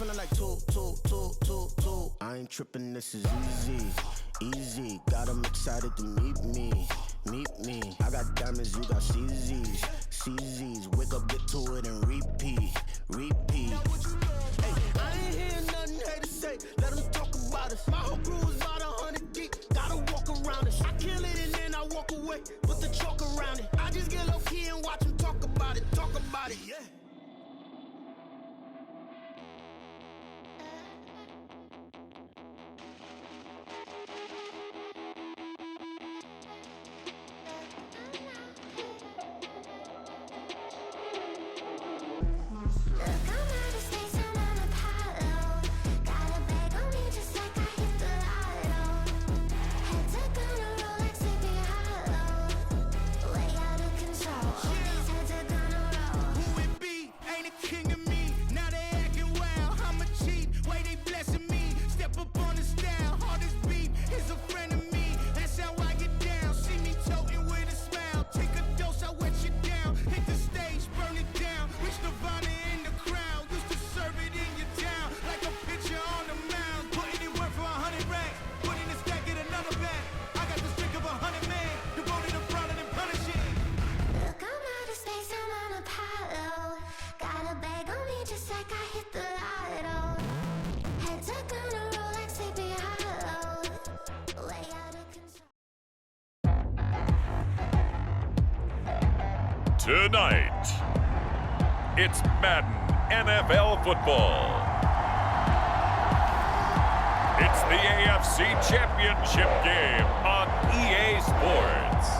feeling like two. I ain't tripping, this is easy. Got 'em excited to meet me. I got diamonds, you got CZs. Wake up, get to it, and repeat. Hey, I ain't hearing nothing hate to say. Let 'em talk about us. My whole crew is about 100 deep. Gotta walk around it. I kill it and then I walk away. Put the chalk around it. I just get low key and watch 'em talk about it. Yeah. Tonight, it's Madden NFL football. It's the AFC Championship game on EA Sports.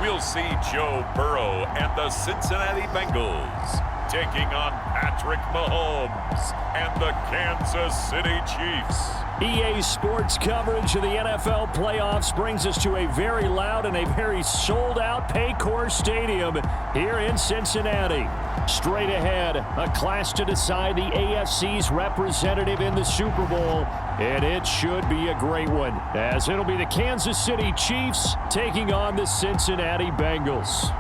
We'll see Joe Burrow and the Cincinnati Bengals taking on Patrick Mahomes and the Kansas City Chiefs. EA Sports coverage of the NFL playoffs brings us to a very loud and a very sold-out Paycor Stadium here in Cincinnati. Straight ahead, a clash to decide the AFC's representative in the Super Bowl, and it should be a great one, as it'll be the Kansas City Chiefs taking on the Cincinnati Bengals.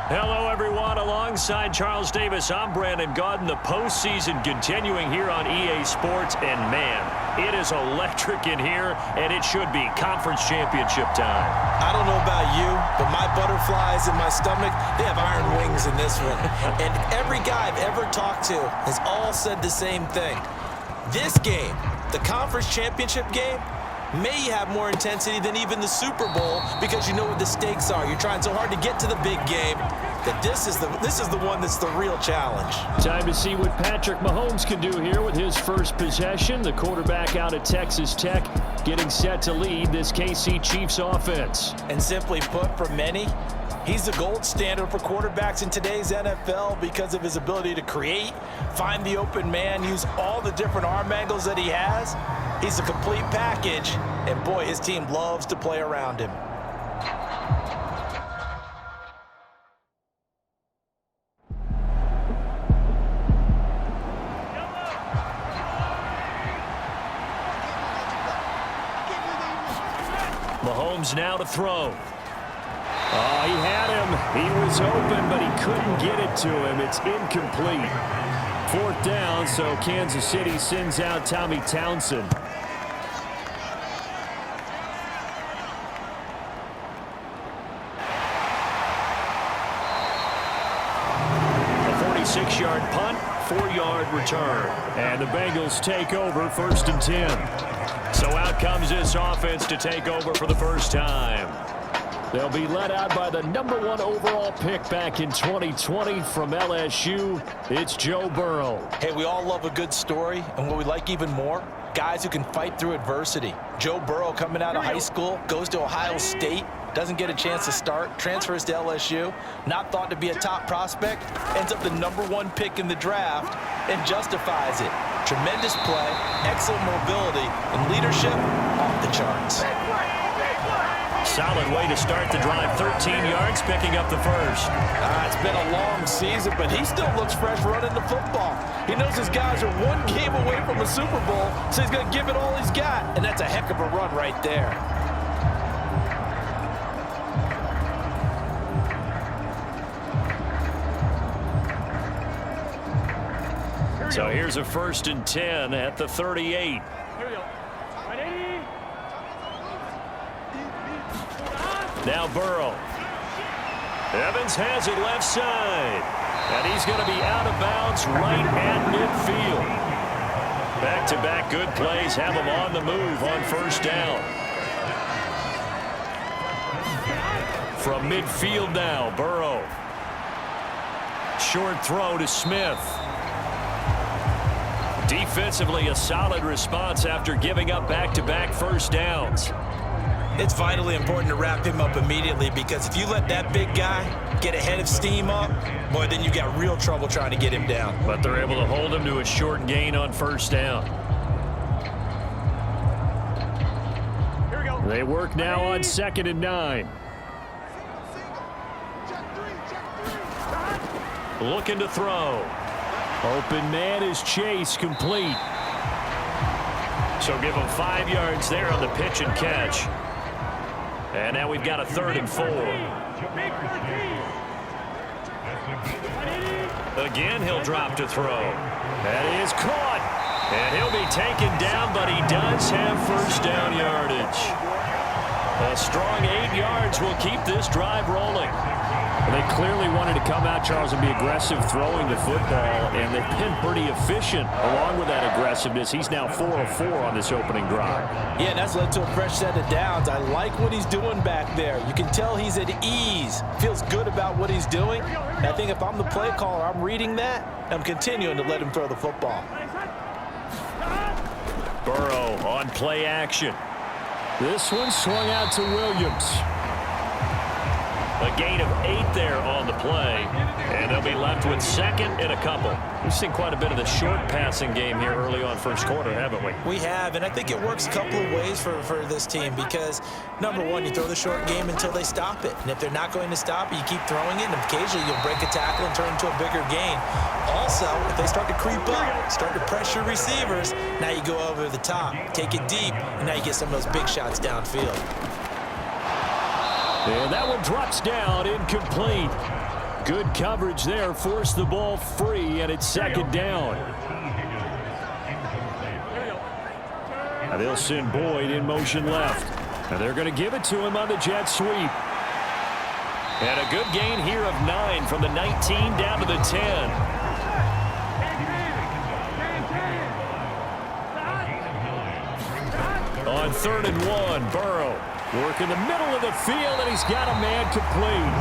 Hello, everyone. Alongside Charles Davis, I'm Brandon Gaudin. The postseason continuing here on EA Sports, and man, it is electric in here, and it should be conference championship time. I don't know about you, but my butterflies in my stomach, they have iron wings in this one. And every guy I've ever talked to has all said the same thing. This game, the conference championship game, may have more intensity than even the Super Bowl because you know what the stakes are. You're trying so hard to get to the big game that this is the one that's the real challenge. Time to see what Patrick Mahomes can do here with his first possession. The quarterback out of Texas Tech getting set to lead this KC Chiefs offense. And simply put, for many, he's the gold standard for quarterbacks in today's NFL because of his ability to create, find the open man, use all the different arm angles that he has. He's a complete package, and boy, his team loves to play around him. Mahomes now to throw. Oh, he had him. He was open, but he couldn't get it to him. It's incomplete. Fourth down, so Kansas City sends out Tommy Townsend. A 46-yard punt, 4-yard return. And the Bengals take over 1st and 10. So out comes this offense to take over for the first time. They'll be led out by the #1 overall pick back in 2020 from LSU. It's Joe Burrow. Hey, we all love a good story, and what we like even more, guys who can fight through adversity. Joe Burrow coming out of high school, goes to Ohio State, doesn't get a chance to start, transfers to LSU, not thought to be a top prospect, ends up the #1 pick in the draft, and justifies it. Tremendous play, excellent mobility, and leadership off the charts. Solid way to start the drive. 13 yards, picking up the first. It's been a long season, but he still looks fresh running the football. He knows his guys are one game away from a Super Bowl, so he's going to give it all he's got, and that's a heck of a run right there. So here's a 1st and 10 at the 38. Here we go. Now Burrow. Evans has it left side. And he's going to be out of bounds right at midfield. Back-to-back good plays have him on the move on 1st down. From midfield now, Burrow. Short throw to Smith. Defensively, a solid response after giving up back-to-back 1st downs. It's vitally important to wrap him up immediately, because if you let that big guy get ahead of steam up, boy, then you got real trouble trying to get him down. But they're able to hold him to a short gain on 1st down. Here we go. They work now on 2nd and 9. Looking to throw. Open man is Chase, complete. So give him 5 yards there on the pitch and catch. And now we've got a 3rd and 4. Again, he'll drop to throw. That is caught. And he'll be taken down, but he does have 1st down yardage. A strong 8 yards will keep this drive rolling. They clearly wanted to come out, Charles, and be aggressive throwing the football, and they've been pretty efficient along with that aggressiveness. He's now 4 of 4 on this opening drive. Yeah, and that's led to a fresh set of downs. I like what he's doing back there. You can tell he's at ease, feels good about what he's doing. And I think if I'm the play caller, I'm reading that, I'm continuing to let him throw the football. Burrow on play action. This one swung out to Williams. A gain of 8 there on the play, and they'll be left with 2nd and a couple. We've seen quite a bit of the short passing game here early on 1st quarter, haven't we? We have, and I think it works a couple of ways for this team, because, number one, you throw the short game until they stop it. And if they're not going to stop it, you keep throwing it, and occasionally you'll break a tackle and turn into a bigger gain. Also, if they start to creep up, start to pressure receivers, now you go over the top, take it deep, and now you get some of those big shots downfield. And that one drops down, incomplete. Good coverage there, forced the ball free, and it's 2nd down. Now they'll send Boyd in motion left. And they're going to give it to him on the jet sweep. And a good gain here of 9 from the 19 down to the 10. On 3rd and 1, Burrow. Work in the middle of the field, and he's got a man complete.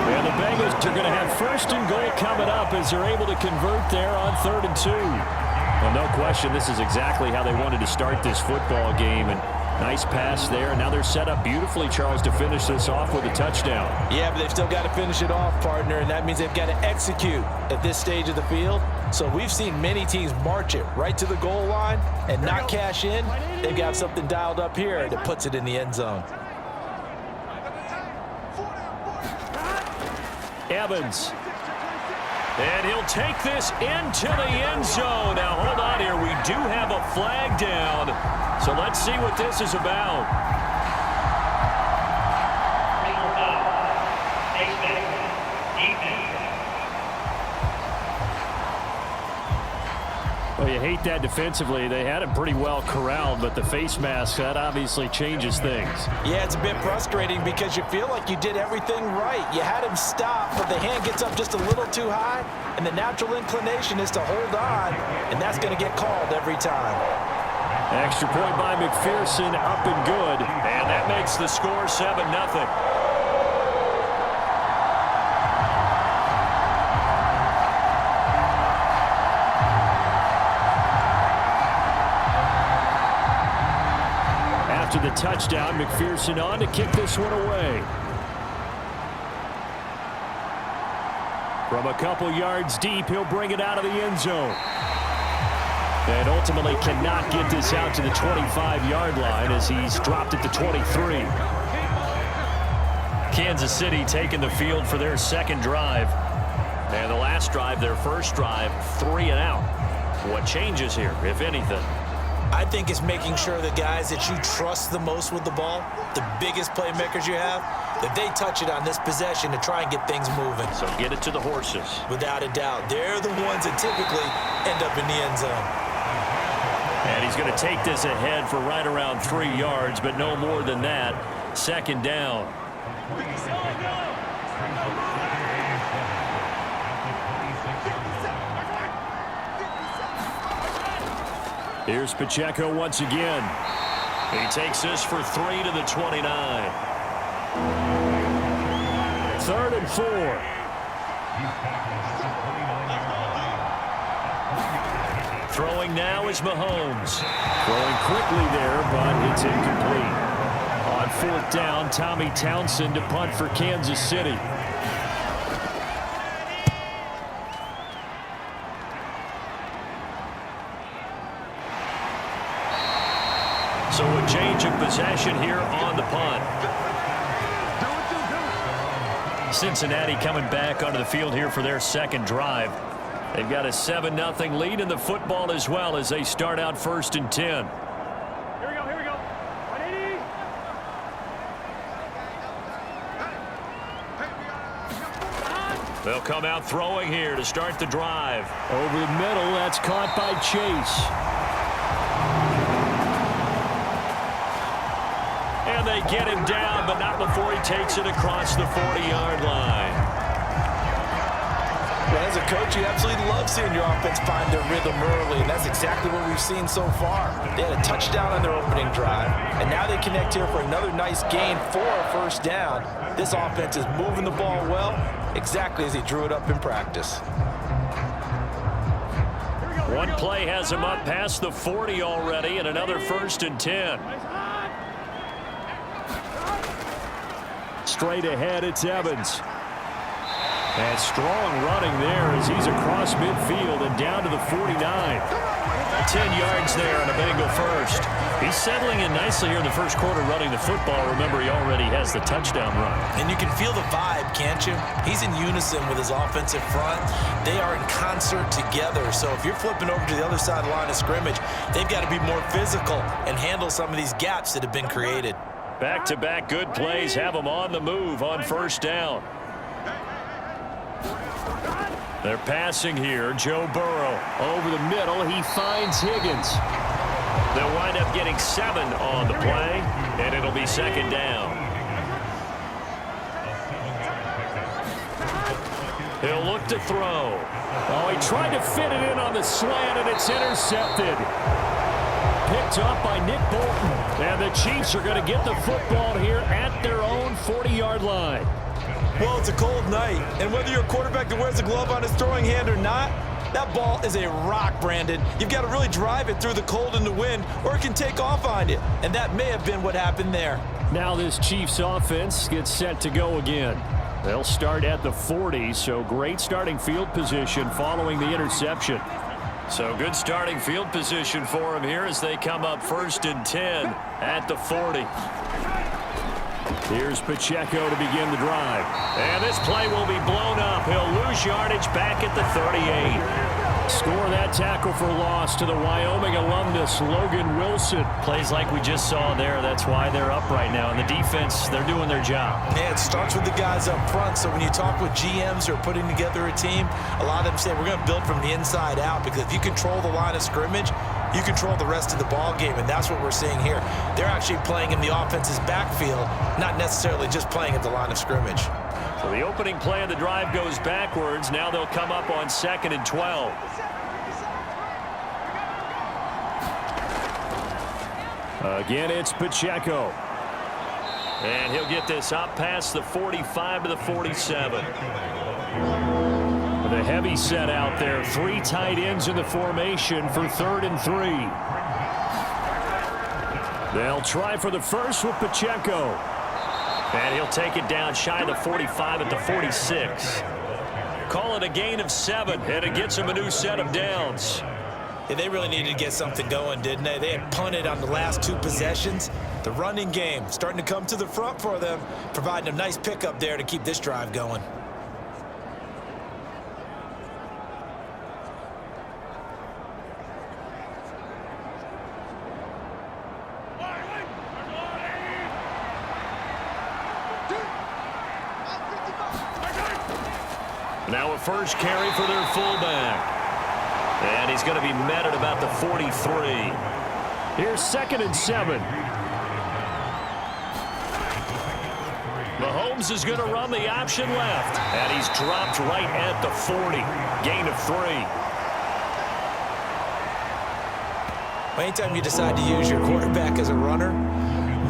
And the Bengals are going to have 1st and goal coming up as they're able to convert there on 3rd and 2. Well, no question, this is exactly how they wanted to start this football game. And nice pass there. And now they're set up beautifully, Charles, to finish this off with a touchdown. Yeah, but they've still got to finish it off, partner, and that means they've got to execute at this stage of the field. So we've seen many teams march it right to the goal line and not cash in. They've got something dialed up here that puts it in the end zone. Evans. And he'll take this into the end zone. Now, hold on here. We do have a flag down. So let's see what this is about. Well, you hate that defensively. They had him pretty well corralled, but the face mask, that obviously changes things. Yeah, it's a bit frustrating because you feel like you did everything right. You had him stop, but the hand gets up just a little too high, and the natural inclination is to hold on, and that's going to get called every time. Extra point by McPherson, up and good, and that makes the score 7-0. After the touchdown, McPherson on to kick this one away. From a couple yards deep, he'll bring it out of the end zone. And ultimately cannot get this out to the 25-yard line as he's dropped it to 23. Kansas City taking the field for their second drive. And the last drive, their first drive, 3 and out. What changes here, if anything? I think it's making sure the guys that you trust the most with the ball, the biggest playmakers you have, that they touch it on this possession to try and get things moving. So get it to the horses. Without a doubt. They're the ones that typically end up in the end zone. And he's going to take this ahead for right around 3 yards, but no more than that. Second down. Here's Pacheco once again. He takes this for 3 to the 29. 3rd and 4. Throwing now is Mahomes. Throwing quickly there, but it's incomplete. On 4th down, Tommy Townsend to punt for Kansas City. So a change of possession here on the punt. Cincinnati coming back onto the field here for their second drive. They've got a 7-0 lead in the football as well as they start out 1st and 10. Here we go, here we go. 180. They'll come out throwing here to start the drive. Over the middle, that's caught by Chase. And they get him down, but not before he takes it across the 40-yard line. Well, as a coach, you absolutely love seeing your offense find their rhythm early, and that's exactly what we've seen so far. They had a touchdown on their opening drive, and now they connect here for another nice gain for a first down. This offense is moving the ball well, exactly as he drew it up in practice. One play has him up past the 40 already, and another 1st and 10. Straight ahead, it's Evans. And strong running there as he's across midfield and down to the 49. 10 yards there on a Bengal first. He's settling in nicely here in the first quarter running the football. Remember, he already has the touchdown run. And you can feel the vibe, can't you? He's in unison with his offensive front. They are in concert together. So if you're flipping over to the other side of the line of scrimmage, they've got to be more physical and handle some of these gaps that have been created. Back-to-back good plays have them on the move on 1st down. They're passing here. Joe Burrow over the middle. He finds Higgins. They'll wind up getting 7 on the play, and it'll be 2nd down. He'll look to throw. Oh, he tried to fit it in on the slant, and it's intercepted. Picked up by Nick Bolton. And the Chiefs are going to get the football here at their own 40-yard line. Well, it's a cold night, and whether you're a quarterback that wears a glove on his throwing hand or not, that ball is a rock, Brandon. You've got to really drive it through the cold and the wind, or it can take off on you. And that may have been what happened there. Now this Chiefs offense gets set to go again. They'll start at the 40, so great starting field position following the interception. So good starting field position for him here as they come up 1st and 10 at the 40. Here's Pacheco to begin the drive. And this play will be blown up. He'll lose yardage back at the 38. Score that tackle for loss to the Wyoming alumnus, Logan Wilson. Plays like we just saw there. That's why they're up right now. And the defense, they're doing their job. Yeah, it starts with the guys up front. So when you talk with GMs who are putting together a team, a lot of them say we're going to build from the inside out, because if you control the line of scrimmage, you control the rest of the ball game, and that's what we're seeing here. They're actually playing in the offense's backfield, not necessarily just playing at the line of scrimmage. So the opening play of the drive goes backwards. Now they'll come up on 2nd and 12. Again, it's Pacheco. And he'll get this up past the 45 to the 47. The heavy set out there. 3 tight ends in the formation for 3rd and 3. They'll try for the first with Pacheco. And he'll take it down shy of the 45 at the 46. Call it a gain of 7, and it gets him a new set of downs. Yeah, they really needed to get something going, didn't they? They had punted on the last 2 possessions. The running game starting to come to the front for them, providing a nice pickup there to keep this drive going. Now a first carry for their fullback. And he's going to be met at about the 43. Here's 2nd and 7. Mahomes is going to run the option left. And he's dropped right at the 40. Gain of 3. Anytime you decide to use your quarterback as a runner,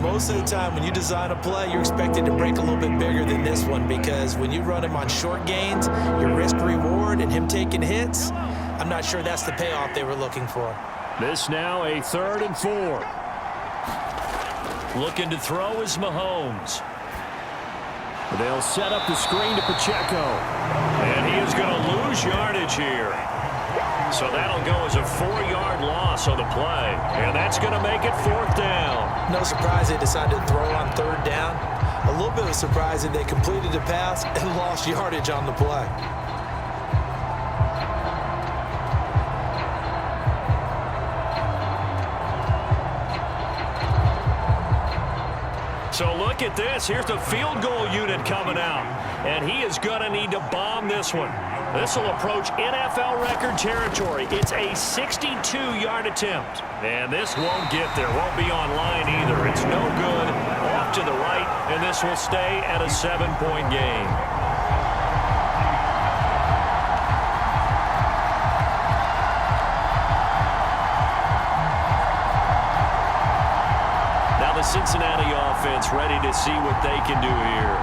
most of the time when you design a play, you're expected to break a little bit bigger than this one, because when you run him on short gains, your risk-reward and him taking hits, I'm not sure that's the payoff they were looking for. This now a 3rd and 4. Looking to throw is Mahomes. They'll set up the screen to Pacheco. And he is going to lose yardage here. So that'll go as a 4-yard loss on the play. And that's going to make it 4th down. No surprise they decided to throw on 3rd down. A little bit of a surprise that they completed the pass and lost yardage on the play. So look at this. Here's the field goal unit coming out. And he is going to need to bomb this one. This will approach NFL record territory. It's a 62-yard attempt. And this won't get there. Won't be on line either. It's no good. Off to the right. And this will stay at a 7-point game. The Cincinnati offense ready to see what they can do here.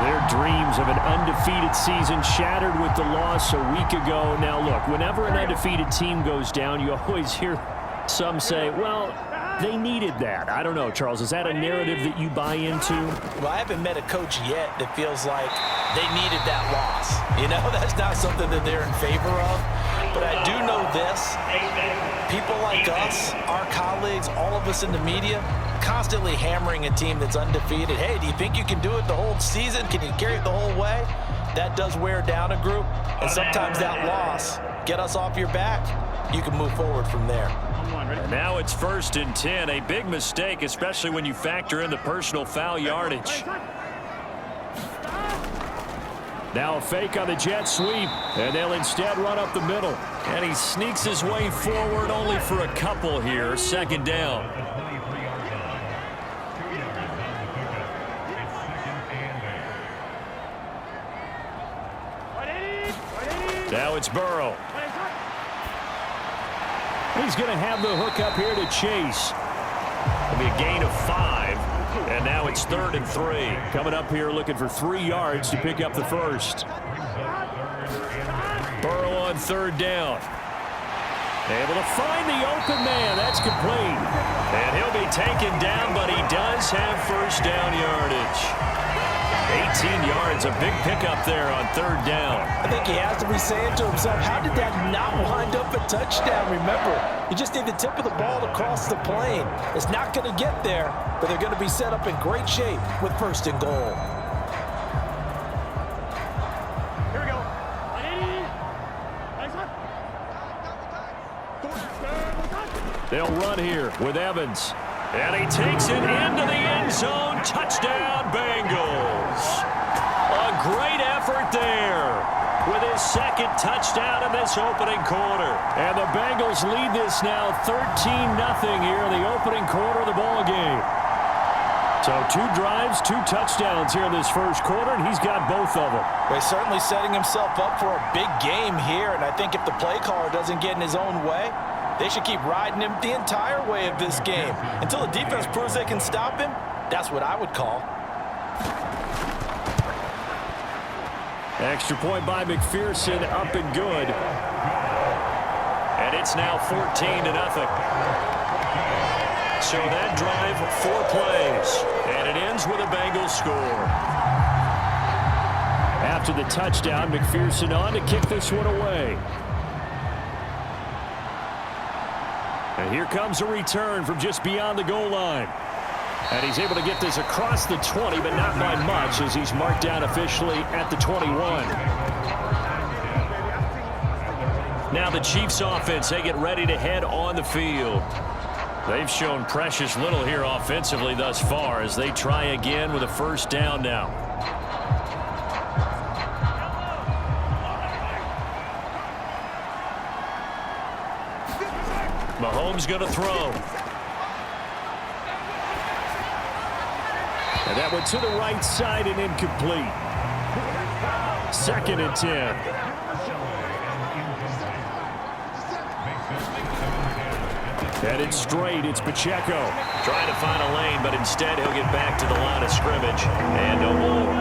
Their dreams of an undefeated season shattered with the loss a week ago. Now, look, whenever an undefeated team goes down, you always hear some say, well, they needed that. I don't know, Charles. Is that a narrative that you buy into? Well, I haven't met a coach yet that feels like they needed that loss. You know, that's not something that they're in favor of. But I do know this. People like us, our colleagues, all of us in the media, constantly hammering a team that's undefeated. Hey, do you think you can do it the whole season? Can you carry it the whole way? That does wear down a group. And sometimes that loss, get us off your back, you can move forward from there. And now it's 1st and 10. A big mistake, especially when you factor in the personal foul yardage. Now a fake on the jet sweep, and they'll instead run up the middle. And he sneaks his way forward only for a couple here. 2nd down. Now it's Burrow. He's going to have the hook up here to Chase. It'll be a gain of 5. And now it's 3rd and 3. Coming up here looking for 3 yards to pick up the first. Burrow on 3rd down. Able to find the open man. That's complete. And he'll be taken down, but he does have 1st down yardage. 18 yards, a big pickup there on 3rd down. I think he has to be saying to himself, how did that not wind up a touchdown? Remember, you just need the tip of the ball across the plane. It's not going to get there, but they're going to be set up in great shape with 1st and goal. Here we go. They'll run here with Evans. And he takes it into the end zone. Touchdown, Bengals. A great effort there with his 2nd touchdown in this opening quarter. And the Bengals lead this now 13-0 here in the opening quarter of the ball game. So 2 drives, 2 touchdowns here in this first quarter, and he's got both of them. Well, he's certainly setting himself up for a big game here, and I think if the play caller doesn't get in his own way, they should keep riding him the entire way of this game. Until the defense proves they can stop him, that's what I would call. Extra point by McPherson, up and good. And it's now 14-0. So that drive, 4 plays. And it ends with a Bengals score. After the touchdown, McPherson on to kick this one away. And here comes a return from just beyond the goal line. And he's able to get this across the 20, but not by much as he's marked down officially at the 21. Now the Chiefs offense, they get ready to head on the field. They've shown precious little here offensively thus far as they try again with a first down now. Mahomes going to throw. And that went to the right side and incomplete. 2nd and 10. Headed straight, it's Pacheco. Trying to find a lane, but instead he'll get back to the line of scrimmage. And no more.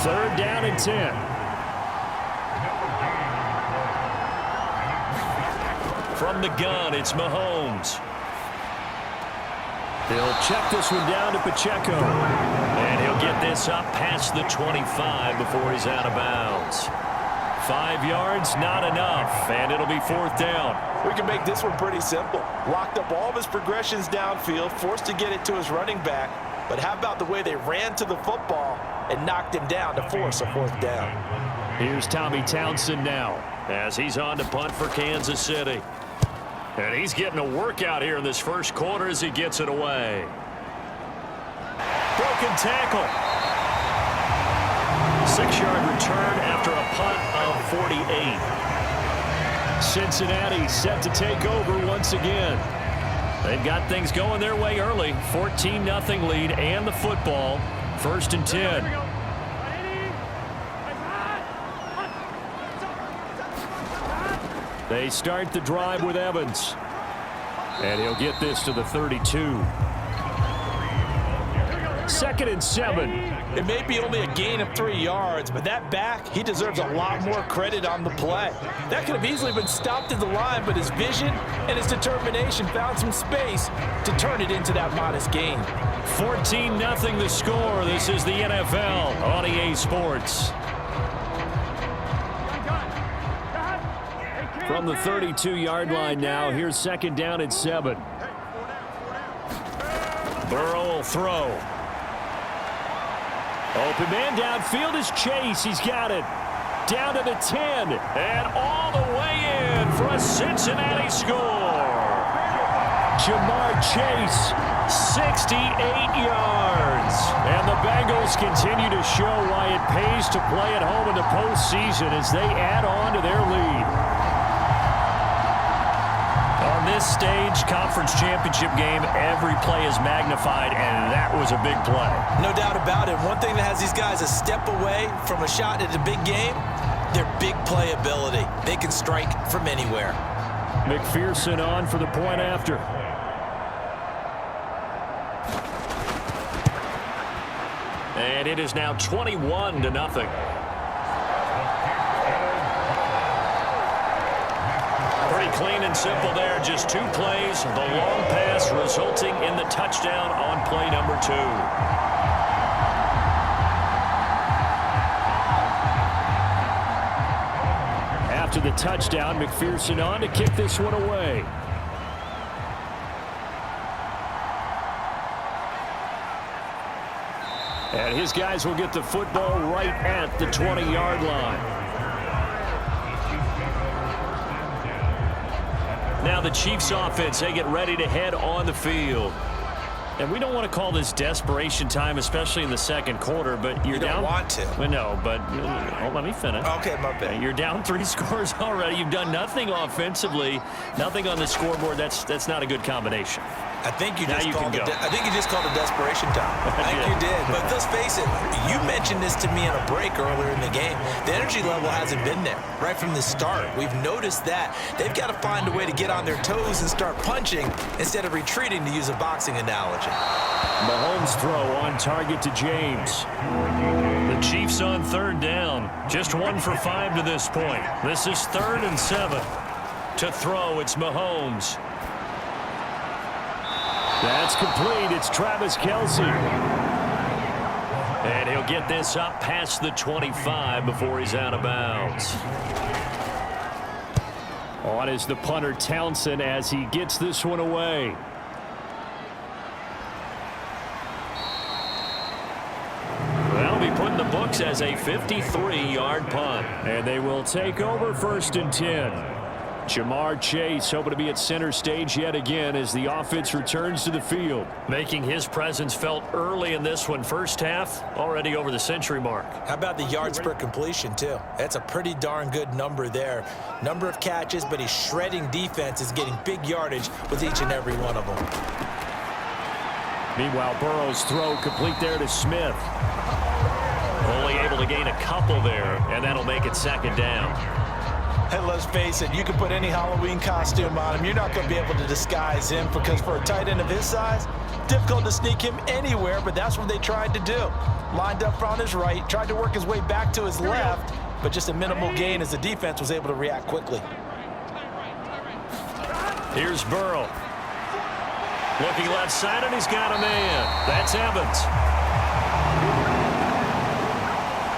3rd down and 10. From the gun, it's Mahomes. He'll check this one down to Pacheco. And he'll get this up past the 25 before he's out of bounds. 5 yards, not enough, and it'll be 4th down. We can make this one pretty simple. Locked up all of his progressions downfield, forced to get it to his running back. But how about the way they ran to the football and knocked him down to force a 4th down? Here's Tommy Townsend now as he's on to punt for Kansas City. And he's getting a workout here in this first quarter as he gets it away. Broken tackle. 6-yard return after a punt of 48. Cincinnati set to take over once again. They've got things going their way early. 14-0 lead and the football. 1st and 10. They start the drive with Evans. And he'll get this to the 32. 2nd and 7. It may be only a gain of 3 yards, but that back, he deserves a lot more credit on the play. That could have easily been stopped at the line, but his vision and his determination found some space to turn it into that modest gain. 14-0 the score. This is the NFL on EA Sports. From the 32-yard line now, here's 2nd down and 7. Burrow will throw. Open man downfield is Chase. He's got it. Down to the 10. And all the way in for a Cincinnati score. Jamar Chase, 68 yards. And the Bengals continue to show why it pays to play at home in the postseason as they add on to their lead. On this stage, conference championship game, every play is magnified, and that was a big play. No doubt about it. One thing that has these guys a step away from a shot at a big game, their big play ability. They can strike from anywhere. McPherson on for the point after. And it is now 21-0. Pretty clean and simple there. Just 2 plays. The long pass resulting in the touchdown on play number 2. After the touchdown, McPherson on to kick this one away. And his guys will get the football right at the 20-yard line. Now the Chiefs offense, they get ready to head on the field. And we don't want to call this desperation time, especially in the second quarter, but you're down. You don't want to. Well, no, but let me finish. Okay, my bad. You're down 3 scores already. You've done nothing offensively, nothing on the scoreboard. That's not a good combination. I think you just called it. I think you just called it desperation time. I think you did. But let's face it. You mentioned this to me in a break earlier in the game. The energy level hasn't been there right from the start. We've noticed that they've got to find a way to get on their toes and start punching instead of retreating, to use a boxing analogy. Mahomes throw on target to James. The Chiefs on 3rd down. Just 1 for 5 to this point. This is 3rd and 7. To throw, it's Mahomes. That's complete. It's Travis Kelce. And he'll get this up past the 25 before he's out of bounds. On is the punter Townsend as he gets this one away. That'll be put in the books as a 53-yard punt. And they will take over 1st and 10. Jamar Chase hoping to be at center stage yet again as the offense returns to the field. Making his presence felt early in this one. First half, already over the century mark. How about the yards per completion, too? That's a pretty darn good number there. Number of catches, but he's shredding defense, is getting big yardage with each and every one of them. Meanwhile, Burrow's throw complete there to Smith. Only able to gain a couple there, and that'll make it 2nd down. And let's face it, you can put any Halloween costume on him. You're not going to be able to disguise him because for a tight end of his size, difficult to sneak him anywhere, but that's what they tried to do. Lined up on his right, tried to work his way back to his left, but just a minimal gain as the defense was able to react quickly. Here's Burrow. Looking left side, and he's got a man. That's Evans.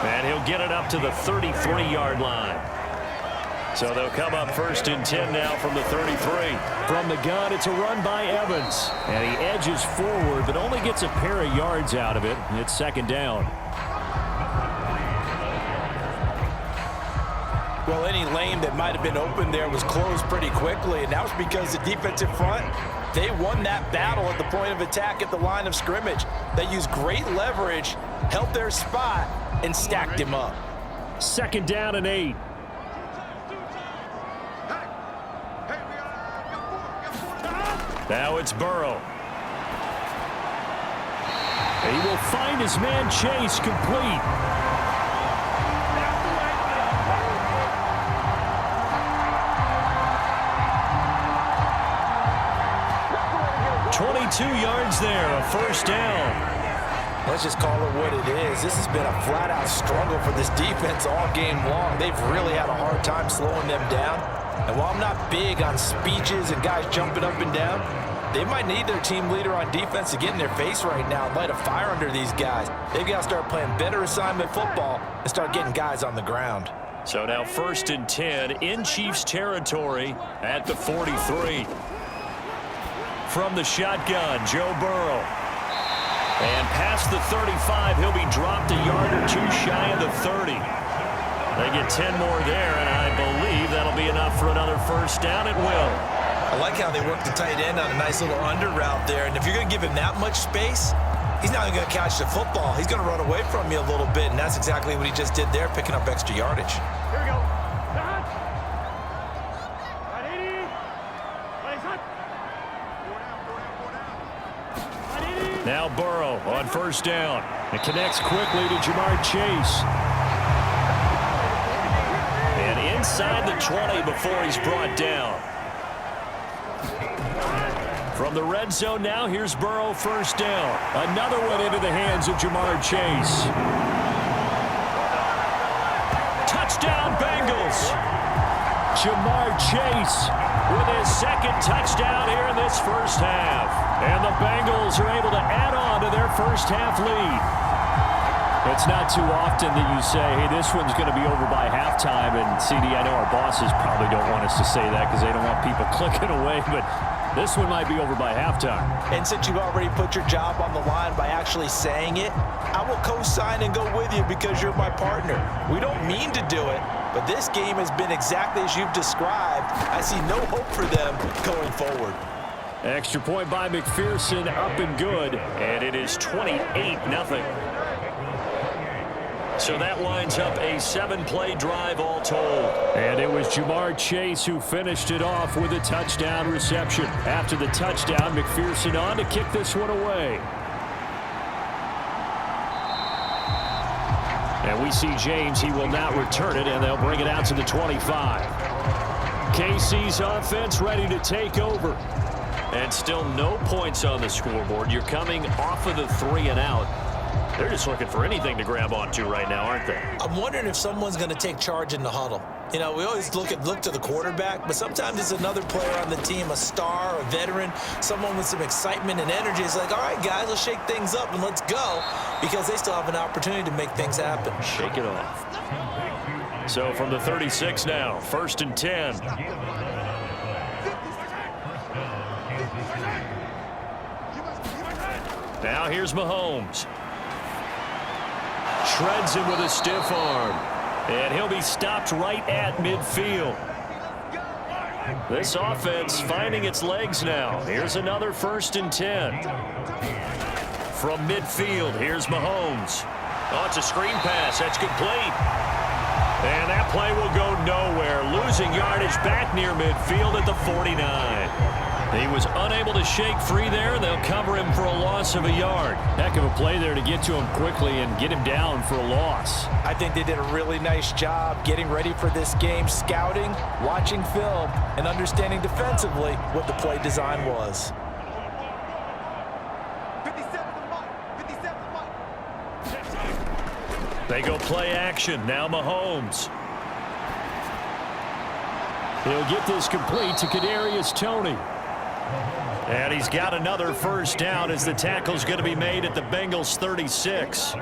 And he'll get it up to the 33-yard line. So they'll come up 1st and 10 now from the 33. From the gun, it's a run by Evans. And he edges forward, but only gets a pair of yards out of it. It's 2nd down. Well, any lane that might have been open there was closed pretty quickly, and that was because the defensive front, they won that battle at the point of attack at the line of scrimmage. They used great leverage, held their spot, and stacked him up. 2nd down and 8. Now it's Burrow. He will find his man Chase complete. $22 yards there, a 1st down. Let's just call it what it is. This has been a flat-out struggle for this defense all game long. They've really had a hard time slowing them down. And while I'm not big on speeches and guys jumping up and down, they might need their team leader on defense to get in their face right now and light a fire under these guys. They've got to start playing better assignment football and start getting guys on the ground. So now 1st and 10 in Chiefs territory at the 43. From the shotgun, Joe Burrow. And past the 35, he'll be dropped a yard or two shy of the 30. They get 10 more there, and I believe that'll be enough for another 1st down. It will. I like how they work the tight end on a nice little under route there. And if you're going to give him that much space, he's not even going to catch the football. He's going to run away from you a little bit, and that's exactly what he just did there, picking up extra yardage. Here we go. Now Burrow on 1st down. It connects quickly to Jamar Chase. And inside the 20 before he's brought down. From the red zone now, here's Burrow 1st down. Another one into the hands of Jamar Chase. Touchdown Bengals. Jamar Chase with his 2nd touchdown here in this 1st half. And the Bengals are able to add on to their 1st half lead. It's not too often that you say, hey, this one's going to be over by halftime. And, CD, I know our bosses probably don't want us to say that because they don't want people clicking away. But this one might be over by halftime. And since you've already put your job on the line by actually saying it, I will co-sign and go with you because you're my partner. We don't mean to do it, but this game has been exactly as you've described. I see no hope for them going forward. Extra point by McPherson, up and good. And it is 28-0. So that winds up a 7-play drive all told. And it was Jamar Chase who finished it off with a touchdown reception. After the touchdown, McPherson on to kick this one away. And we see James, he will not return it, and they'll bring it out to the 25. KC's offense ready to take over. And still no points on the scoreboard. You're coming off of the 3 and out. They're just looking for anything to grab onto right now, aren't they? I'm wondering if someone's going to take charge in the huddle. You know, we always look to the quarterback, but sometimes it's another player on the team, a star, a veteran, someone with some excitement and energy. It's like, all right, guys, let's shake things up and let's go, because they still have an opportunity to make things happen. Shake it off. So from the 36 now, 1st and 10. Now here's Mahomes. Shreds him with a stiff arm. And he'll be stopped right at midfield. This offense finding its legs now. Here's another 1st and 10. From midfield, here's Mahomes. Oh, it's a screen pass. That's complete. And that play will go nowhere. Losing yardage back near midfield at the 49. He was unable to shake free there. They'll cover him for a loss of a yard. Heck of a play there to get to him quickly and get him down for a loss. I think they did a really nice job getting ready for this game, scouting, watching film, and understanding defensively what the play design was. They go play action. Now Mahomes. He'll get this complete to Kadarius Toney. And he's got another 1st down as the tackle's going to be made at the Bengals 36.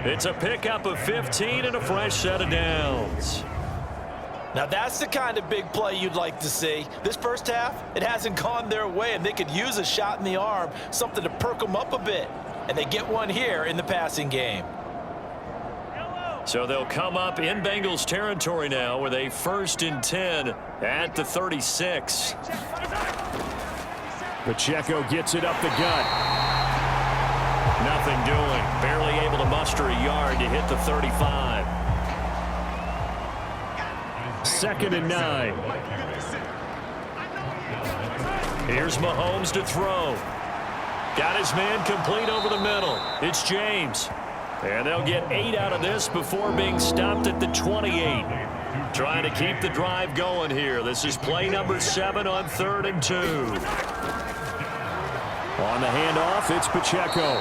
It's a pickup of 15 and a fresh set of downs. Now that's the kind of big play you'd like to see. This first half, it hasn't gone their way, and they could use a shot in the arm, something to perk them up a bit. And they get one here in the passing game. So they'll come up in Bengals territory now with a 1st and 10 at the 36. Pacheco gets it up the gut. Nothing doing. Barely able to muster a yard to hit the 35. 2nd and 9. Here's Mahomes to throw. Got his man complete over the middle. It's James. And they'll get 8 out of this before being stopped at the 28. Trying to keep the drive going here. This is play number 7 on 3rd and 2. On the handoff, it's Pacheco.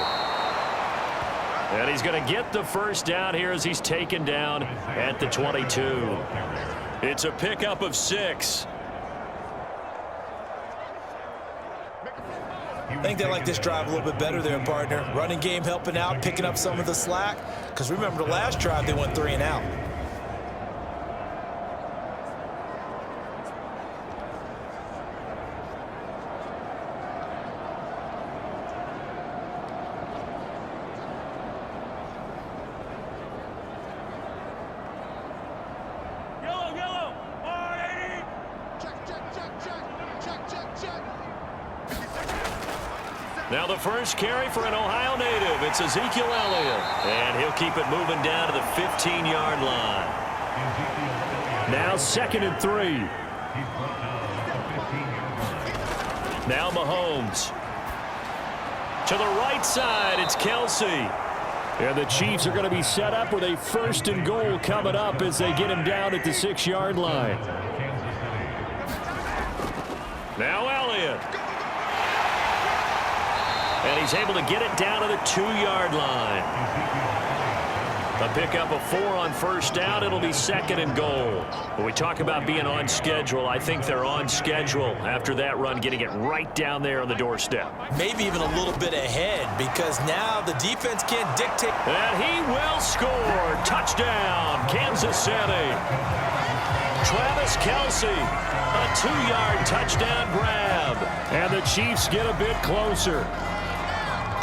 And he's going to get the 1st down here as he's taken down at the 22. It's a pickup of 6. I think they like this drive a little bit better there, partner. Running game helping out, picking up some of the slack. Because remember the last drive, they went 3 and out. Now the first carry for an Ohio native. It's Ezekiel Elliott. And he'll keep it moving down to the 15-yard line. Now 2nd and 3. Now Mahomes. To the right side, it's Kelsey. And the Chiefs are going to be set up with a 1st and goal coming up as they get him down at the 6-yard line. Now Elliott. And he's able to get it down to the 2-yard line. A pickup of 4 on 1st down. It'll be 2nd and goal. When we talk about being on schedule, I think they're on schedule after that run, getting it right down there on the doorstep. Maybe even a little bit ahead because now the defense can't dictate. And he will score. Touchdown, Kansas City. Travis Kelsey, a 2-yard touchdown grab. And the Chiefs get a bit closer.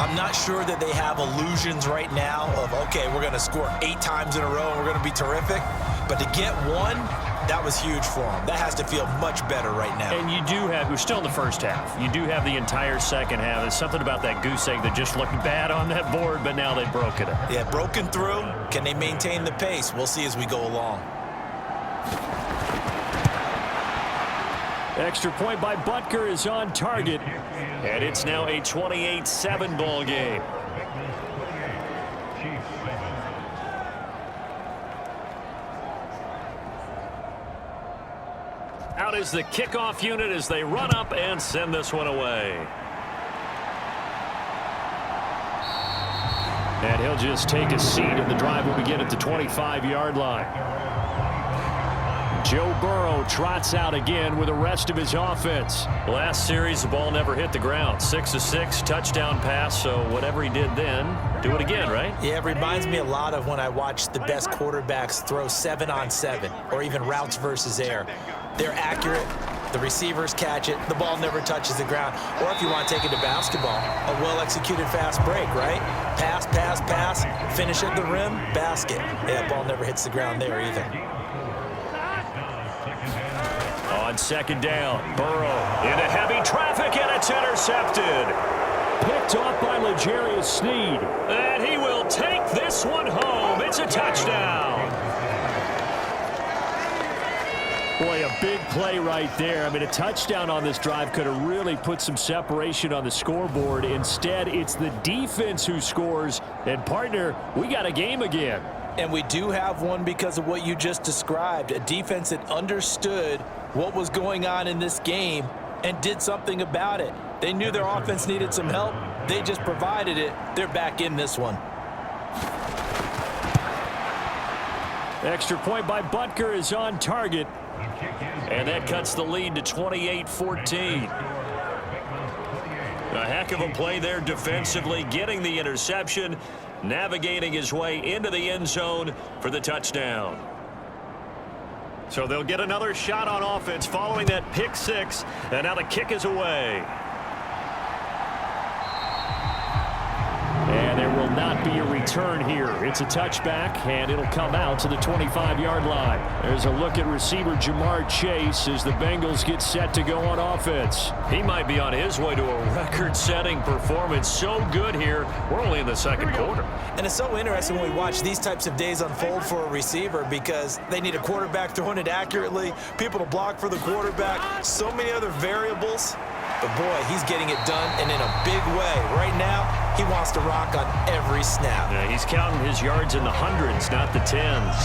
I'm not sure that they have illusions right now of, okay, we're going to score 8 times in a row and we're going to be terrific. But to get one, that was huge for them. That has to feel much better right now. And you do have, we're still in the first half. You do have the entire second half. There's something about that goose egg that just looked bad on that board, but now they've broken it. Yeah, broken through. Can they maintain the pace? We'll see as we go along. Extra point by Butker is on target. And it's now a 28-7 ball game. Out is the kickoff unit as they run up and send this one away. And he'll just take a seat, and the drive will begin at the 25-yard line. Joe Burrow trots out again with the rest of his offense. Last series, the ball never hit the ground. 6 of 6, touchdown pass, so whatever he did then, do it again, right? Yeah, it reminds me a lot of when I watched the best quarterbacks throw 7-on-7 or even routes versus air. They're accurate, The receivers catch it. The ball never touches the ground. Or if you want to take it to basketball, a well-executed fast break, right? Pass, pass, pass, finish at the rim, basket. Yeah, ball never hits the ground there either. On second down, Burrow into heavy traffic, and it's intercepted. Picked off by L'Jarius Sneed. And he will take this one home. It's a touchdown. Boy, a big play right there. I mean, a touchdown on this drive could have really put some separation on the scoreboard. Instead, it's the defense who scores. And, partner, we got a game again. And we do have one because of what you just described. A defense that understood what was going on in this game and did something about it. They knew their offense needed some help. They just provided it. They're back in this one. Extra point by Butker is on target. And that cuts the lead to 28-14. A heck of a play there defensively, getting the interception, navigating his way into the end zone for the touchdown. So they'll get another shot on offense following that pick six, and now the kick is away. And there will not be a return here. It's a touchback, and it'll come out to the 25-yard line. There's a look at receiver Jamar Chase as the Bengals get set to go on offense. He might be on his way to a record-setting performance. So good here. We're only in the second quarter. And it's so interesting when we watch these types of days unfold for a receiver because they need a quarterback throwing it accurately, people to block for the quarterback, so many other variables. But, boy, he's getting it done, and in a big way. Right now, he wants to rock on every snap. Yeah, he's counting his yards in the hundreds, not the tens.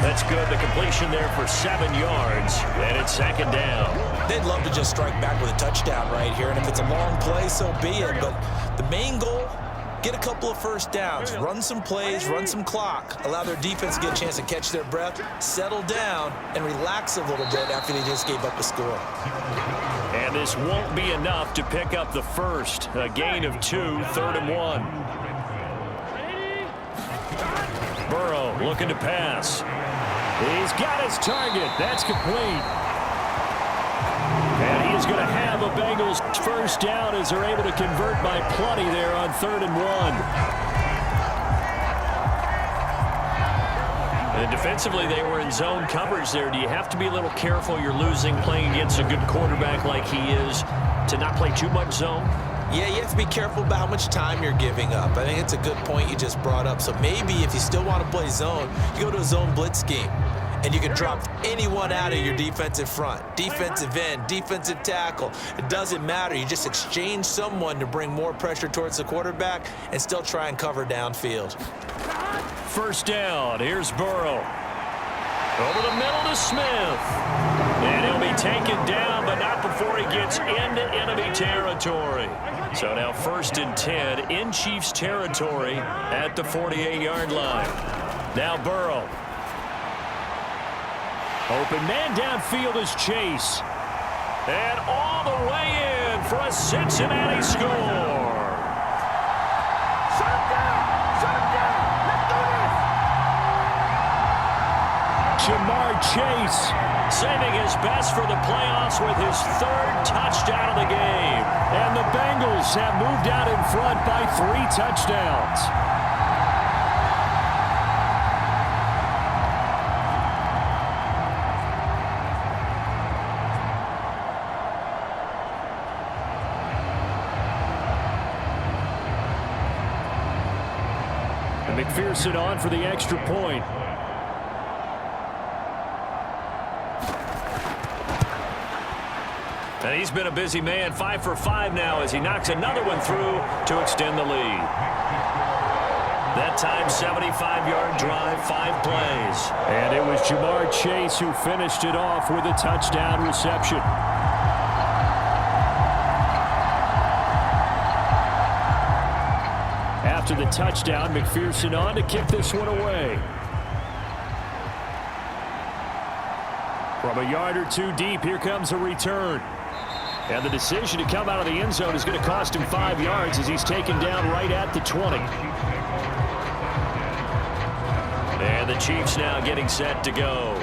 That's good. The completion there for 7 yards, and it's second down. They'd love to just strike back with a touchdown right here, and if it's a long play, so be it. But the main goal, get a couple of first downs, run some plays, run some clock, allow their defense to get a chance to catch their breath, settle down, and relax a little bit after they just gave up a score. And this won't be enough to pick up the first. A gain of 2, 3rd and 1. Burrow looking to pass. He's got his target. That's complete. And he is going to have a Bengals first down as they're able to convert by plenty there on 3rd and 1. And defensively, they were in zone coverage there. Do you have to be a little careful? You're losing playing against a good quarterback like he is to not play too much zone? Yeah, you have to be careful about how much time you're giving up. I think it's a good point you just brought up. So maybe if you still want to play zone, you go to a zone blitz scheme. And you can drop anyone out of your defensive front. Defensive end, defensive tackle. It doesn't matter. You just exchange someone to bring more pressure towards the quarterback and still try and cover downfield. First down. Here's Burrow. Over the middle to Smith. And he'll be taken down, but not before he gets into enemy territory. So now 1st and 10 in Chiefs territory at the 48-yard line. Now Burrow. Open man downfield is Chase. And all the way in for a Cincinnati score. Shut him down! Shut him down! Let's do this! Jamar Chase saving his best for the playoffs with his 3rd touchdown of the game. And the Bengals have moved out in front by 3 touchdowns. McPherson on for the extra point. And he's been a busy man, 5 for 5 now as he knocks another one through to extend the lead. That time, 75-yard drive, 5 plays. And it was Jamar Chase who finished it off with a touchdown reception. After the touchdown, McPherson on to kick this one away. From a yard or 2 deep, here comes a return. And the decision to come out of the end zone is going to cost him 5 yards as he's taken down right at the 20. And the Chiefs now getting set to go.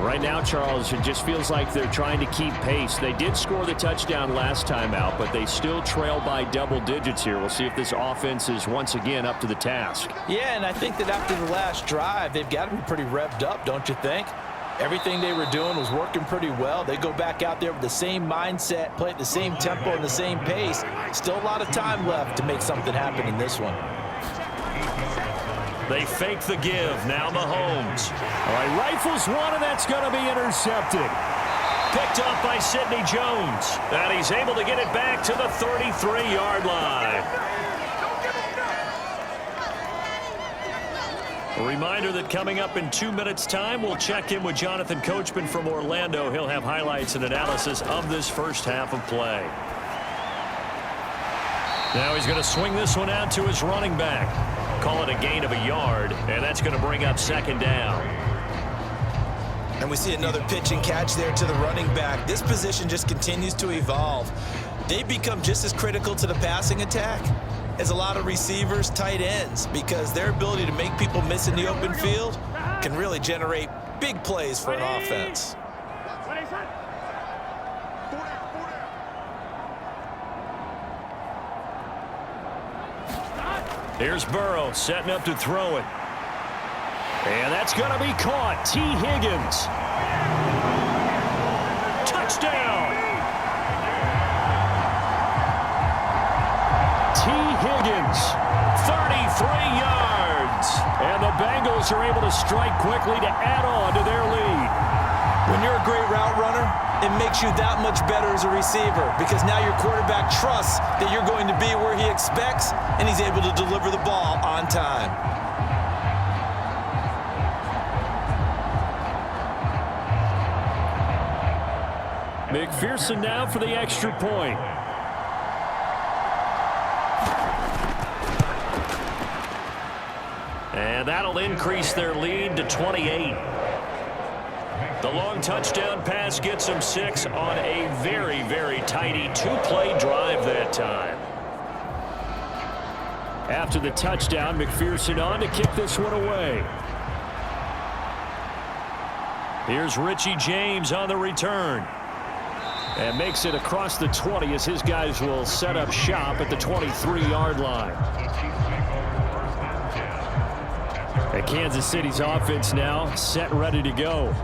Right now, Charles, it just feels like they're trying to keep pace. They did score the touchdown last time out, but they still trail by double digits here. We'll see if this offense is once again up to the task. Yeah, and I think that after the last drive, they've got to be pretty revved up, don't you think? Everything they were doing was working pretty well. They go back out there with the same mindset, play at the same tempo and the same pace. Still a lot of time left to make something happen in this one. They fake the give. Now Mahomes. All right, rifles one, and that's going to be intercepted. Picked off by Sidney Jones. And he's able to get it back to the 33-yard line. A reminder that coming up in 2 minutes' time, we'll check in with Jonathan Coachman from Orlando. He'll have highlights and analysis of this first half of play. Now he's going to swing this one out to his running back. Call it a gain of a yard, and that's going to bring up second down. And we see another pitch and catch there to the running back. This position just continues to evolve. They become just as critical to the passing attack as a lot of receivers, tight ends, because their ability to make people miss in the open field can really generate big plays for an offense. Here's Burrow setting up to throw it. And that's going to be caught. T. Higgins. Touchdown. T. Higgins, 33 yards. And the Bengals are able to strike quickly to add on to their lead. When you're a great route runner, it makes you that much better as a receiver because now your quarterback trusts that you're going to be where he expects, and he's able to deliver the ball on time. McPherson now for the extra point. And that'll increase their lead to 28. The long touchdown pass gets them 6 on a very, very tidy 2-play drive that time. After the touchdown, McPherson on to kick this one away. Here's Richie James on the return. And makes it across the 20 as his guys will set up shop at the 23-yard line. And Kansas City's offense now set, ready to go.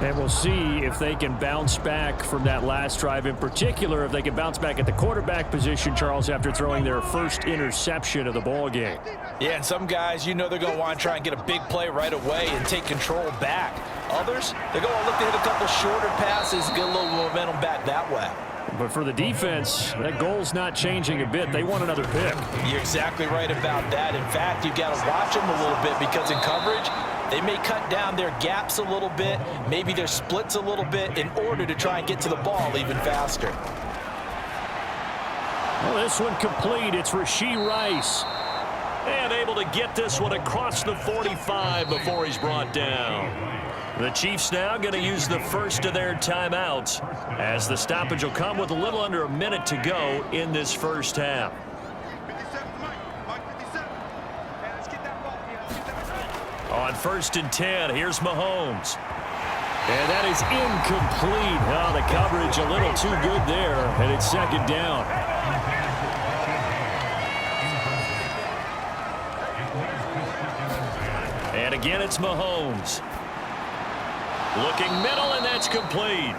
And we'll see if they can bounce back from that last drive. In particular, if they can bounce back at the quarterback position, Charles, after throwing their first interception of the ball game. Yeah, and some guys, you know they're going to want to try and get a big play right away and take control back. Others, they're going to look to hit a couple shorter passes, get a little momentum back that way. But for the defense, that goal's not changing a bit. They want another pick. You're exactly right about that. In fact, you've got to watch them a little bit because in coverage, they may cut down their gaps a little bit, maybe their splits a little bit in order to try and get to the ball even faster. Well, this one complete. It's Rashee Rice. And able to get this one across the 45 before he's brought down. The Chiefs now going to use the first of their timeouts as the stoppage will come with a little under a minute to go in this first half. On 1st and 10, here's Mahomes. And that is incomplete. Oh, the coverage a little too good there, and it's second down. And again, it's Mahomes. Looking middle, and that's complete.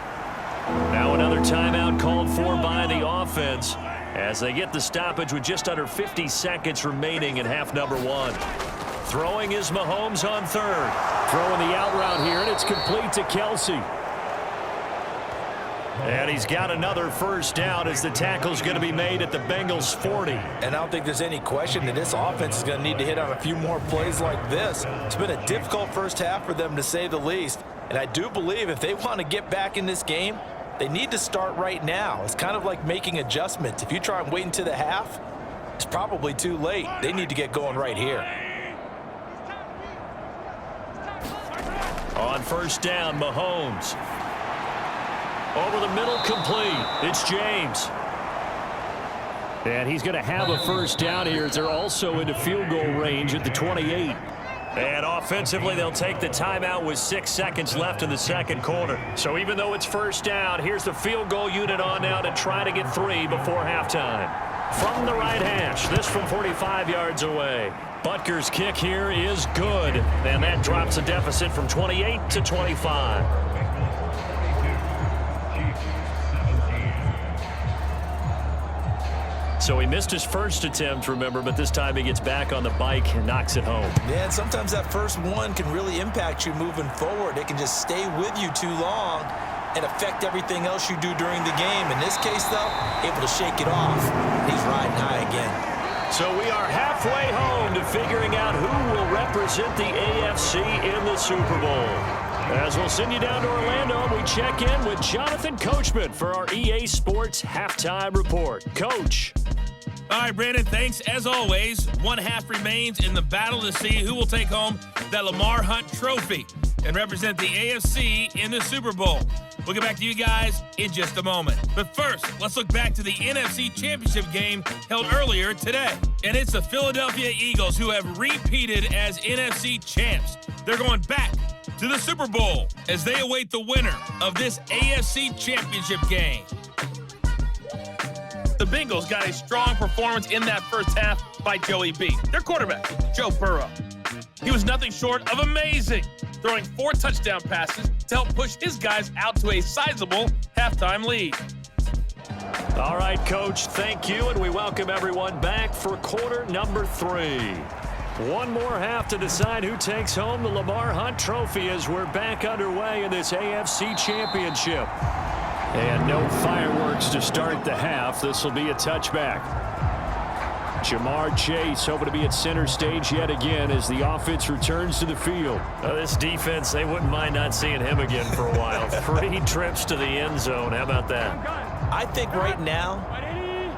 Now another timeout called for by the offense as they get the stoppage with just under 50 seconds remaining in half number 1. Throwing is Mahomes on 3rd. Throwing the out route here, and it's complete to Kelsey. And he's got another first down as the tackle's going to be made at the Bengals 40. And I don't think there's any question that this offense is going to need to hit on a few more plays like this. It's been a difficult first half for them, to say the least. And I do believe if they want to get back in this game, they need to start right now. It's kind of like making adjustments. If you try and wait until the half, it's probably too late. They need to get going right here. On 1st down, Mahomes. Over the middle, complete. It's James. And he's going to have a first down here as they're also into field goal range at the 28. And offensively, they'll take the timeout with 6 seconds left in the second quarter. So even though it's first down, here's the field goal unit on now to try to get 3 before halftime. From the right hash, this from 45 yards away. Butker's kick here is good, and that drops the deficit from 28 to 25. So he missed his first attempt, remember, but this time he gets back on the bike and knocks it home. Yeah, and sometimes that first one can really impact you moving forward. It can just stay with you too long and affect everything else you do during the game. In this case, though, able to shake it off. He's riding high again. So we are halfway home to figuring out who will represent the AFC in the Super Bowl. As we'll send you down to Orlando, we check in with Jonathan Coachman for our EA Sports Halftime Report. Coach. All right, Brandon, thanks. As always, one half remains in the battle to see who will take home that Lamar Hunt trophy and represent the AFC in the Super Bowl. We'll get back to you guys in just a moment. But first, let's look back to the NFC Championship game held earlier today. And it's the Philadelphia Eagles who have repeated as NFC champs. They're going back to the Super Bowl as they await the winner of this AFC Championship game. The Bengals got a strong performance in that first half by Joey B, their quarterback, Joe Burrow. He was nothing short of amazing, throwing 4 touchdown passes to help push his guys out to a sizable halftime lead. All right, Coach, thank you, and we welcome everyone back for quarter number 3. One more half to decide who takes home the Lamar Hunt Trophy as we're back underway in this AFC Championship. And no fireworks to start the half. This will be a touchback. Jamar Chase hoping to be at center stage yet again as the offense returns to the field. This defense, they wouldn't mind not seeing him again for a while. 3 trips to the end zone. How about that? I think right now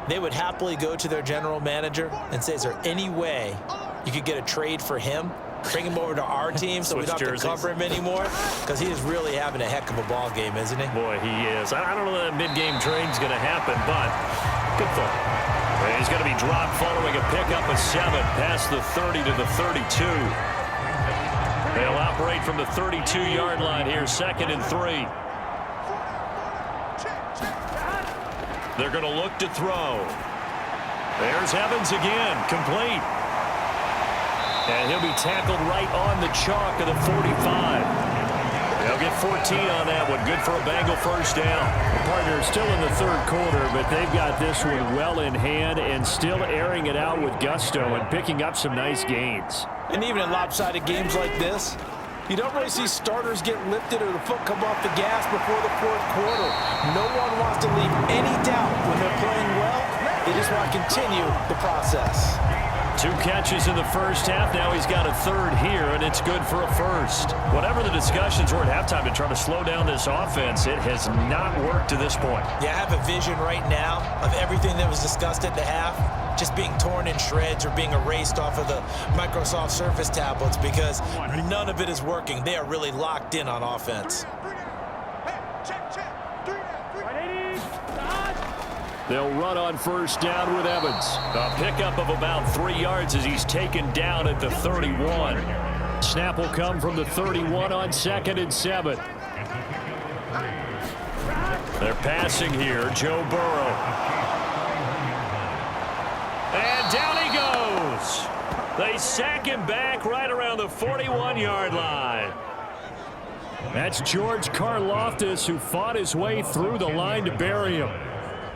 they would happily go to their general manager and say, is there any way you could get a trade for him? Bring him over to our team so we don't have to cover him anymore, because he is really having a heck of a ball game, isn't he? Boy, he is. I don't know that mid-game trade's going to happen, but good thought. He's going to be dropped following a pickup of 7 past the 30 to the 32. They'll operate from the 32-yard line here, 2nd and 3. They're going to look to throw. There's Evans again, complete. And he'll be tackled right on the chalk of the 45. They'll get 14 on that one. Good for a Bengal first down. The partner still in the 3rd quarter, but they've got this one well in hand and still airing it out with gusto and picking up some nice gains. And even in lopsided games like this, you don't really see starters get lifted or the foot come off the gas before the 4th quarter. No one wants to leave any doubt when they're playing well. They just want to continue the process. 2 catches in the first half. Now he's got a 3rd here, and it's good for a 1st. Whatever the discussions were at halftime to try to slow down this offense, it has not worked to this point. Yeah, I have a vision right now of everything that was discussed at the half just being torn in shreds or being erased off of the Microsoft Surface tablets, because none of it is working. They are really locked in on offense. They'll run on first down with Evans. A pickup of about 3 yards as he's taken down at the 31. Snap will come from the 31 on 2nd and 7. They're passing here. Joe Burrow. And down he goes. They sack him back right around the 41-yard line. That's George Karlaftis, who fought his way through the line to bury him.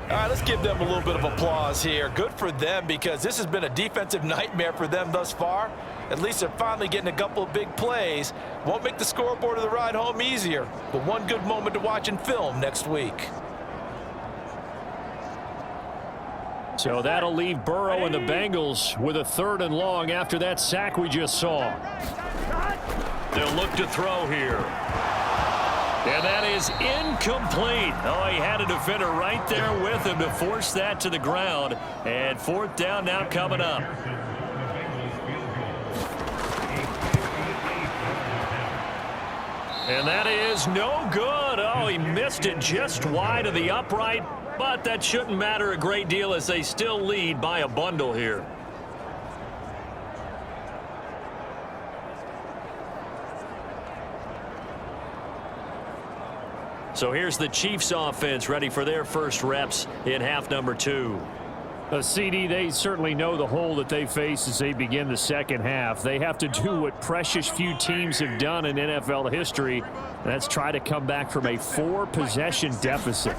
All right, let's give them a little bit of applause here. Good for them, because this has been a defensive nightmare for them thus far. At least they're finally getting a couple of big plays. Won't make the scoreboard of the ride home easier, but one good moment to watch in film next week. So that'll leave Burrow and the Bengals with a 3rd and long after that sack we just saw. They'll look to throw here. And that is incomplete. Oh, he had a defender right there with him to force that to the ground. And 4th down now coming up. And that is no good. Oh, he missed it just wide of the upright. But that shouldn't matter a great deal as they still lead by a bundle here. So here's the Chiefs offense ready for their first reps in half number 2. CD, they certainly know the hole that they face as they begin the second half. They have to do what precious few teams have done in NFL history. That's try to come back from a 4-possession deficit.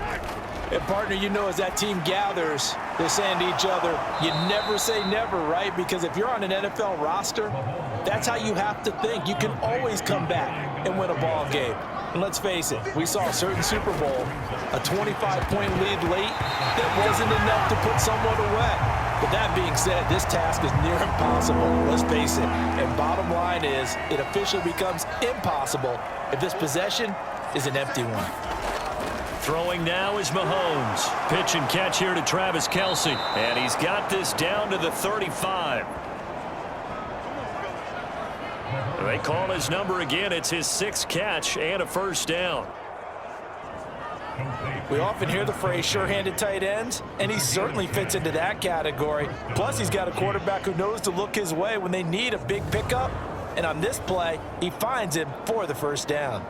And partner, you know, as that team gathers, they're saying to each other, you never say never, right? Because if you're on an NFL roster, that's how you have to think. You can always come back and win a ball game. And let's face it, we saw a certain Super Bowl, a 25-point lead late that wasn't enough to put someone away. But that being said, this task is near impossible. Let's face it. And bottom line is, it officially becomes impossible if this possession is an empty one. Throwing now is Mahomes. Pitch and catch here to Travis Kelce. And he's got this down to the 35. They call his number again. It's his 6th catch and a first down. We often hear the phrase sure-handed tight ends, and he certainly fits into that category. Plus, he's got a quarterback who knows to look his way when they need a big pickup. And on this play, he finds him for the first down.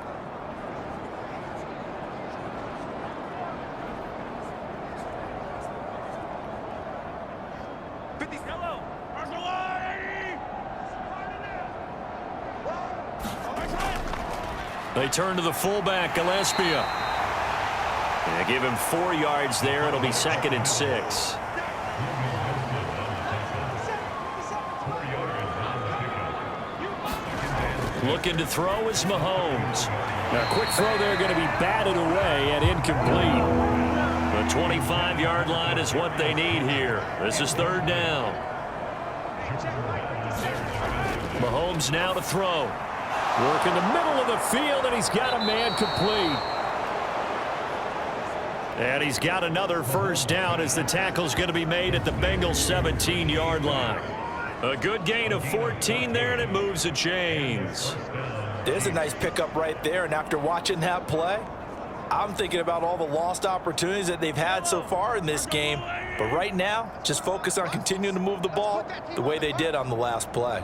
They turn to the fullback, Gillespie. They give him 4 yards there. It'll be 2nd and 6. Looking to throw is Mahomes. Now, a quick throw there going to be batted away and incomplete. The 25-yard line is what they need here. This is 3rd down. Mahomes now to throw. Work in the middle of the field, and he's got a man complete. And he's got another first down as the tackle's going to be made at the Bengals 17-yard line. A good gain of 14 there, and it moves the chains. There's a nice pickup right there, and after watching that play, I'm thinking about all the lost opportunities that they've had so far in this game. But right now, just focus on continuing to move the ball the way they did on the last play.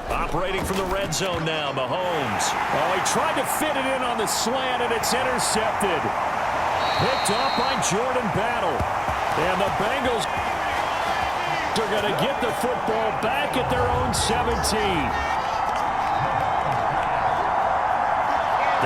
Operating from the red zone now, Mahomes. Oh, he tried to fit it in on the slant, and it's intercepted. Picked off by Jordan Battle. And the Bengals are going to get the football back at their own 17.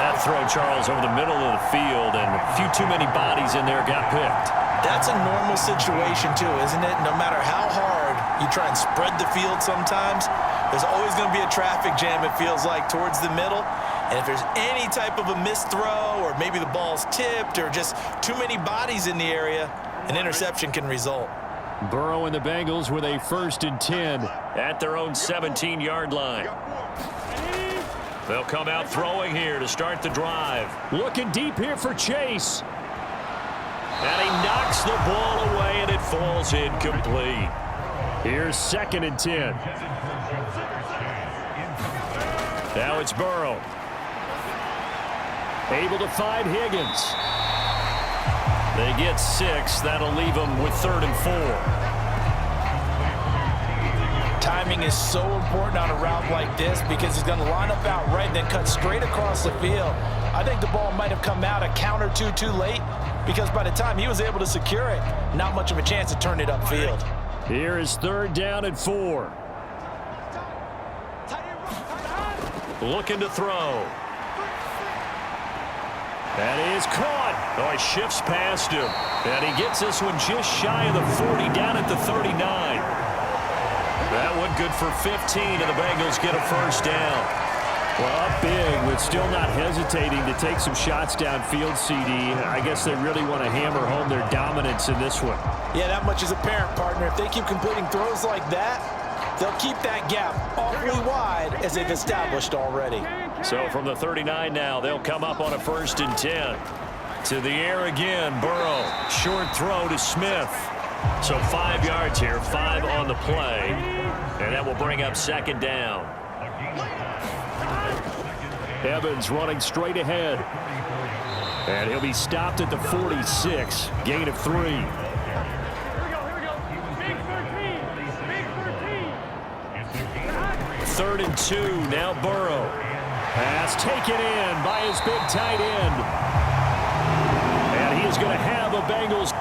That throw, Charles, over the middle of the field, and a few too many bodies in there got picked. That's a normal situation, too, isn't it? No matter how hard you try and spread the field sometimes, there's always going to be a traffic jam, it feels like, towards the middle. And if there's any type of a missed throw, or maybe the ball's tipped, or just too many bodies in the area, an interception can result. Burrow and the Bengals with a 1st and 10 at their own 17-yard line. They'll come out throwing here to start the drive. Looking deep here for Chase. And he knocks the ball away, and it falls incomplete. Here's 2nd and 10. Now it's Burrow. Able to find Higgins. They get 6. That'll leave them with 3rd and 4. Timing is so important on a route like this because he's going to line up out right and then cut straight across the field. I think the ball might have come out a count or two too late because by the time he was able to secure it, not much of a chance to turn it upfield. Here is 3rd down and 4. Looking to throw. That is caught. Oh, he shifts past him. And he gets this one just shy of the 40, down at the 39. That one good for 15, and the Bengals get a first down. Well, up big, but still not hesitating to take some shots downfield, CD. I guess they really want to hammer home their dominance in this one. Yeah, that much is apparent, partner. If they keep completing throws like that, they'll keep that gap awfully wide as they've established already. So from the 39 now, they'll come up on a 1st and 10. To the air again, Burrow. Short throw to Smith. So 5 yards here, 5 on the play. And that will bring up 2nd down. Evans running straight ahead. And he'll be stopped at the 46. Gain of 3. Here we go. Big 13. 3rd and 2. Now Burrow. Pass taken in by his big tight end. And he is going to have a Bengals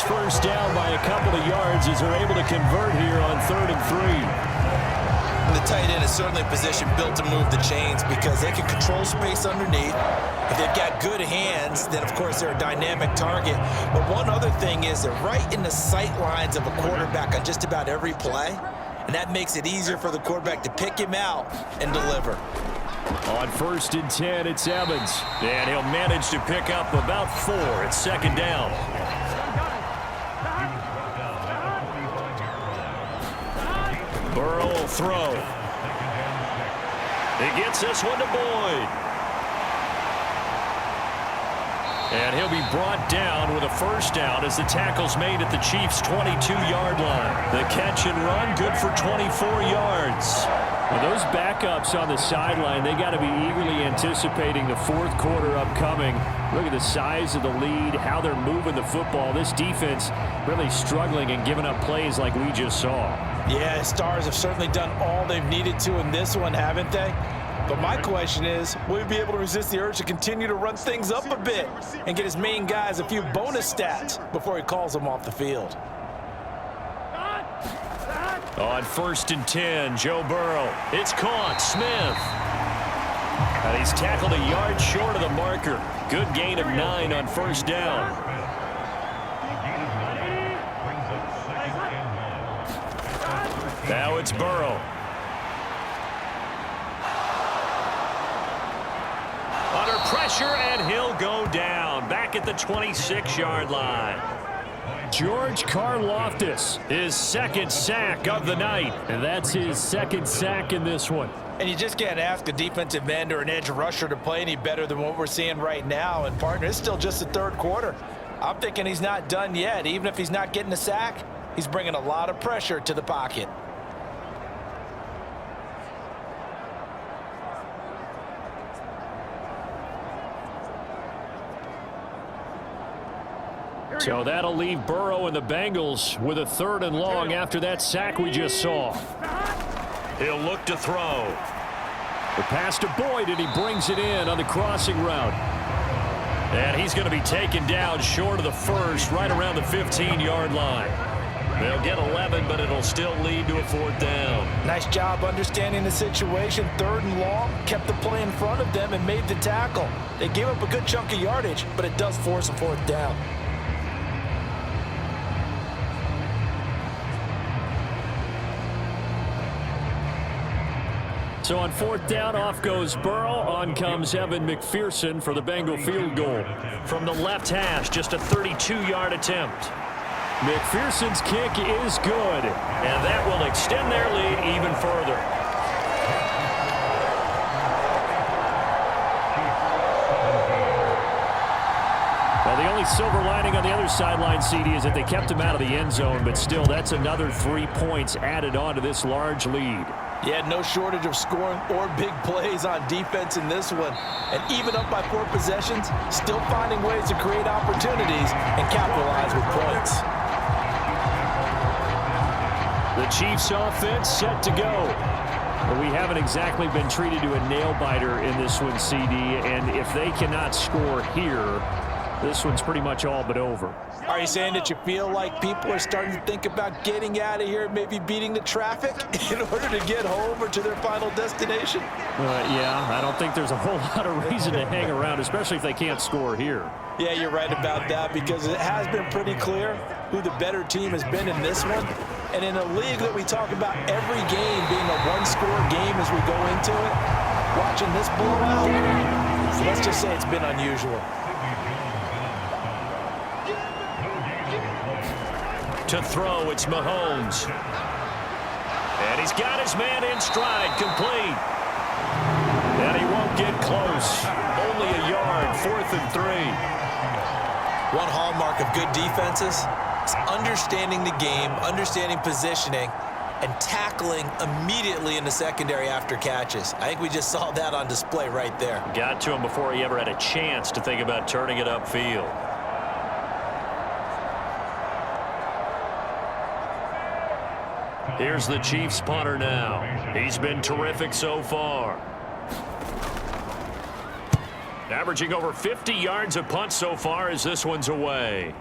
first down by a couple of yards as they're able to convert here on 3rd and 3. The tight end is certainly a position built to move the chains because they can control space underneath. If they've got good hands, then of course they're a dynamic target. But one other thing is they're right in the sight lines of a quarterback on just about every play. And that makes it easier for the quarterback to pick him out and deliver. On 1st and 10, it's Evans. And he'll manage to pick up about 4. It's 2nd down. Burrow will throw. He gets this one to Boyd. And he'll be brought down with a first down as the tackle's made at the Chiefs' 22-yard line. The catch and run, good for 24 yards. Well, those backups on the sideline, they got to be eagerly anticipating the 4th quarter upcoming. Look at the size of the lead, how they're moving the football. This defense really struggling and giving up plays like we just saw. Yeah, Stars have certainly done all they've needed to in this one, haven't they? But my question is, will he be able to resist the urge to continue to run things up a bit and get his main guys a few bonus stats before he calls them off the field? On 1st and 10, Joe Burrow. It's caught. Smith. And he's tackled a yard short of the marker. Good gain of 9 on 1st down. Now it's Burrow. Under pressure, and he'll go down. Back at the 26-yard line. George Karlaftis, his 2nd sack of the night. And that's his 2nd sack in this one. And you just can't ask a defensive end or an edge rusher to play any better than what we're seeing right now. And, partner, it's still just the 3rd quarter. I'm thinking he's not done yet. Even if he's not getting a sack, he's bringing a lot of pressure to the pocket. So that'll leave Burrow and the Bengals with a 3rd and long after that sack we just saw. He'll look to throw. The pass to Boyd, and he brings it in on the crossing route. And he's going to be taken down short of the 1st, right around the 15-yard line. They'll get 11, but it'll still lead to a 4th down. Nice job understanding the situation. 3rd and long, kept the play in front of them and made the tackle. They gave up a good chunk of yardage, but it does force a 4th down. So on 4th down, off goes Burrow. On comes Evan McPherson for the Bengal field goal. From the left hash, just a 32-yard attempt. McPherson's kick is good, and that will extend their lead even further. Well, the only silver lining on the other sideline, CD, is that they kept him out of the end zone, but still, that's another 3 points added on to this large lead. Yeah, no shortage of scoring or big plays on defense in this one. And even up by 4 possessions, still finding ways to create opportunities and capitalize with points. The Chiefs offense set to go. But we haven't exactly been treated to a nail-biter in this one, CD. And if they cannot score here, this one's pretty much all but over. Are you saying that you feel like people are starting to think about getting out of here, maybe beating the traffic in order to get home or to their final destination? Yeah, I don't think there's a whole lot of reason to hang around, especially if they can't score here. Yeah, you're right about that, because it has been pretty clear who the better team has been in this one. And in a league that we talk about every game being a one-score game as we go into it, watching this blowout, let's just say it's been unusual. To throw, it's Mahomes. And he's got his man in stride, complete. And he won't get close. Only a yard, 4th and 3. One hallmark of good defenses is understanding the game, understanding positioning, and tackling immediately in the secondary after catches. I think we just saw that on display right there. Got to him before he ever had a chance to think about turning it upfield. Here's the Chiefs punter now. He's been terrific so far. averaging over 50 yards a punt so far as this one's away.